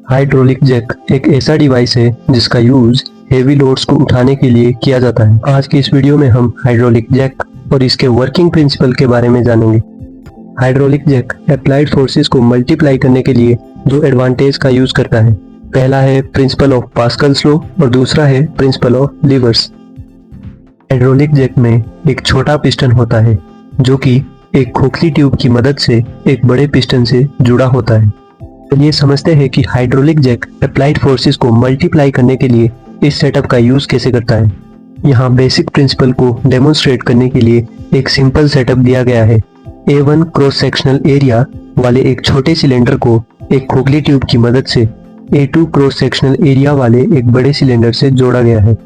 Hydraulic Jack एक ऐसा device है जिसका यूज हेवी लोड्स को उठाने के लिए किया जाता है। आज के इस वीडियो में हम हाइड्रोलिक जैक और इसके वर्किंग प्रिंसिपल के बारे में जानेंगे। हाइड्रोलिक जैक अप्लाइड फोर्सेस को मल्टीप्लाई करने के लिए दो एडवांटेज का यूज करता है। पहला है प्रिंसिपल ऑफ पास्कल्स लॉ और दूसरा है principle of levers. Hydraulic jack में एक छोटा पिस्टन होता है जो कि एक खोखली ट्यूब की मदद से एक बड़े पिस्टन से जुड़ा होता है। चलिए समझते हैं कि हाइड्रोलिक जैक अप्लाइड फोर्सेस को मल्टीप्लाई करने के लिए इस सेटअप का यूज कैसे करता है। यहाँ बेसिक प्रिंसिपल को डेमोन्स्ट्रेट करने के लिए एक सिंपल सेटअप दिया गया है। A1 क्रॉस सेक्शनल एरिया वाले एक छोटे सिलेंडर को एक खोखली ट्यूब की मदद से A2 क्रॉस सेक्शनल एरिया वाले एक बड़े सिलेंडर से जोड़ा गया है।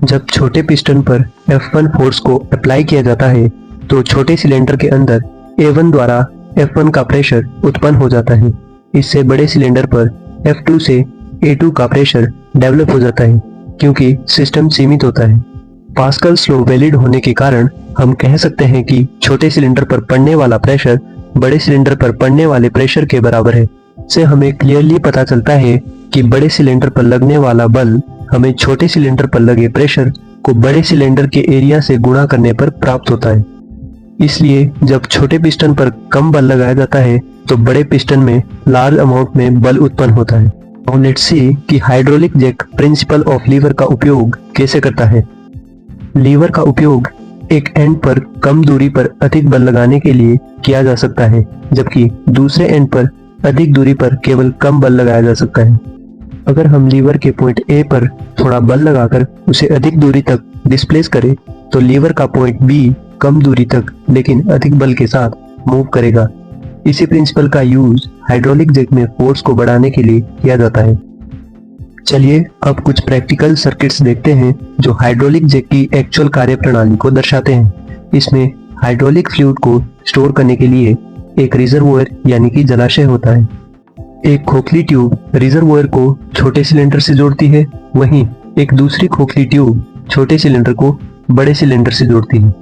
जब छोटे पिस्टन पर F1 फोर्स को अप्लाई किया जाता है तो छोटे सिलेंडर के अंदर A1 द्वारा F1 का प्रेशर उत्पन्न हो जाता है। इससे बड़े सिलेंडर पर F2 से A2 का प्रेशर डेवलप हो जाता है क्योंकि सिस्टम सीमित होता है। पास्कल्स लॉ वैलिड होने के कारण हम कह सकते हैं कि छोटे सिलेंडर पर पड़ने वाला प्रेशर बड़े सिलेंडर पर पड़ने वाले प्रेशर के बराबर है। इससे हमें क्लियरली पता चलता है कि बड़े सिलेंडर पर लगने वाला बल हमें छोटे सिलेंडर पर लगे प्रेशर को बड़े सिलेंडर के एरिया से गुणा करने पर प्राप्त होता है। इसलिए जब छोटे पिस्टन पर कम बल लगाया जाता है तो बड़े पिस्टन में लार्ज अमाउंट में बल उत्पन्न होता है। Now let's see कि hydraulic jack principle of lever का उपयोग कैसे करता है। लीवर का उपयोग एक एंड पर कम दूरी पर अधिक बल लगाने के लिए किया जा सकता है, जबकि दूसरे एंड पर अधिक दूरी पर केवल कम बल लगाया जा सकता है। अगर हम लीवर के पॉइंट ए पर थोड़ा बल लगाकर उसे अधिक दूरी तक डिस्प्लेस करें तो लीवर का पॉइंट बी कम दूरी तक लेकिन अधिक बल के साथ मूव करेगा। इसी प्रिंसिपल का यूज हाइड्रोलिक जैक में फोर्स को बढ़ाने के लिए किया जाता है। चलिए अब कुछ प्रैक्टिकल सर्किट्स देखते हैं जो हाइड्रोलिक जैक की एक्चुअल कार्यप्रणाली को दर्शाते हैं। इसमें हाइड्रोलिक फ्लूइड को स्टोर करने के लिए एक रिजर्वोयर यानी कि जलाशय होता है। एक खोखली ट्यूब रिजर्वोयर को छोटे सिलेंडर से जोड़ती है, वहीं एक दूसरी खोखली ट्यूब छोटे सिलेंडर को बड़े सिलेंडर से जोड़ती है।